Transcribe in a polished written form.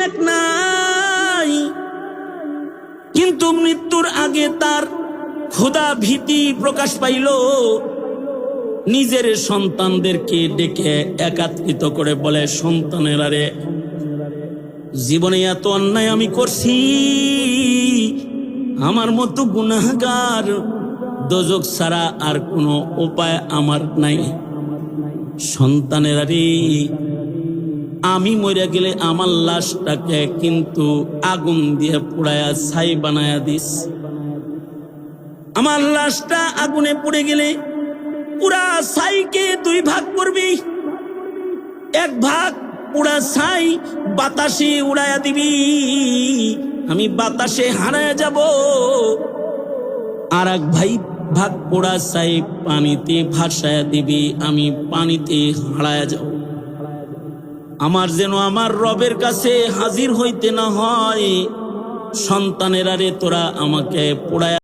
নেক নাই, কিন্তু মৃত্যুর আগে তার খোদা ভীতি প্রকাশ পাইল। নিজের সন্তানদেরকে ডেকে একত্রিত করে বলে, সন্তানেরা রে, জীবনে এত অন্যায় আমি করছি, আমার মতো গুনাহগার দোজক ছাড়া আর কোনো উপায় আমার নাই। সন্তানেরা রে, আমি মরে গেলে আমার লাশটাকে কিন্তু আগুন দিয়ে পুড়ায়া ছাই বানায়া দিস। আমার লাশটা আগুনে পুড়ে গেলে পুরা ছাইকে দুই ভাগ করবি, এক ভাগ পুরা ছাই বাতাসে উড়াইয়া দিবি, আমি বাতাসে হারায়া যাব। আর এক ভাগ পোড়া ছাই পানিতে ভাসায়া দিবি, আমি পানিতে হারায়া যাব। আমার যেন আমার রবের কাছে হাজির হইতে না হয়। সন্তানেরা রে, তোরা আমাকে পোড়ায়া